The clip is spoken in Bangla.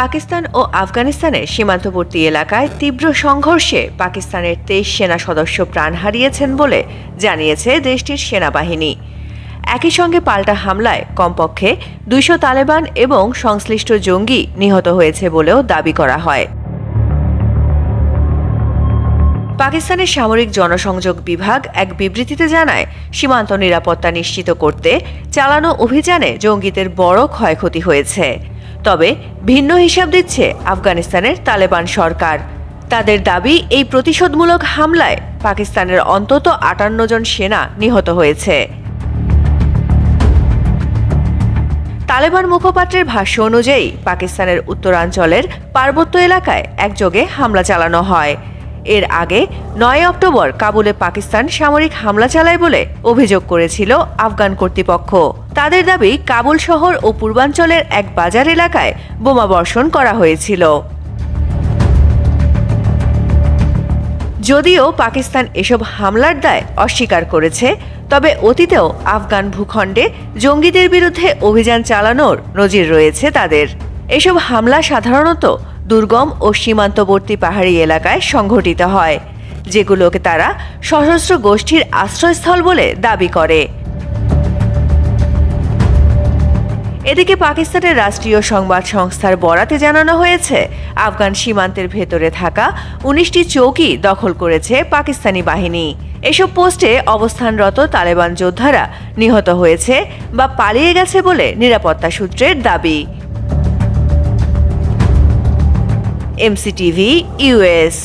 পাকিস্তান ও আফগানিস্তানের সীমান্তবর্তী এলাকায় তীব্র সংঘর্ষে পাকিস্তানের 23 সেনা সদস্য প্রাণ হারিয়েছেন বলে জানিয়েছে দেশটির সেনাবাহিনী। একই সঙ্গে পাল্টা হামলায় কমপক্ষে 200 তালেবান এবং সংশ্লিষ্ট জঙ্গি নিহত হয়েছে বলেও দাবি করা হয়। পাকিস্তানের সামরিক জনসংযোগ বিভাগ এক বিবৃতিতে জানায়, সীমান্ত নিরাপত্তা নিশ্চিত করতে চালানো অভিযানে জঙ্গিদের বড় ক্ষয়ক্ষতি হয়েছে। তবে ভিন্ন হিসাব দিচ্ছে আফগানিস্তানের তালেবান সরকার। তাদের দাবি, এই প্রতিশোধমূলক হামলায় পাকিস্তানের অন্তত 58 জন সেনা নিহত হয়েছে। তালেবান মুখপাত্রের ভাষ্য অনুযায়ী পাকিস্তানের উত্তরাঞ্চলের পার্বত্য এলাকায় একযোগে হামলা চালানো হয়। এর আগে 9 অক্টোবর কাবুলে পাকিস্তান সামরিক হামলা চালায় বলে অভিযোগ করেছিল আফগান কর্তৃপক্ষ। তাদের দাবি, কাবুল শহর ও পূর্বাঞ্চলের এক বাজার এলাকায় বোমাবর্ষণ করা হয়েছিল। যদিও পাকিস্তান এসব হামলার দায় অস্বীকার করেছে, তবে অতীতেও আফগান ভূখণ্ডে জঙ্গিদের বিরুদ্ধে অভিযান চালানোর নজির রয়েছে তাদের। এসব হামলা সাধারণত দুর্গম ও সীমান্তবর্তী পাহাড়ি এলাকায় সংঘটিত হয়, যেগুলোকে তারা সশস্ত্র গোষ্ঠীর আশ্রয়স্থল বলে দাবি করে। এদিকে পাকিস্তানের রাষ্ট্রীয় সংবাদ সংস্থার বরাতে জানানো হয়েছে, আফগান সীমান্তের ভেতরে থাকা 19টি চৌকি দখল করেছে পাকিস্তানি বাহিনী। এসব পোস্টে অবস্থানরত তালেবান যোদ্ধারা নিহত হয়েছে বা পালিয়ে গেছে বলে নিরাপত্তা সূত্রের দাবি। MCTV US।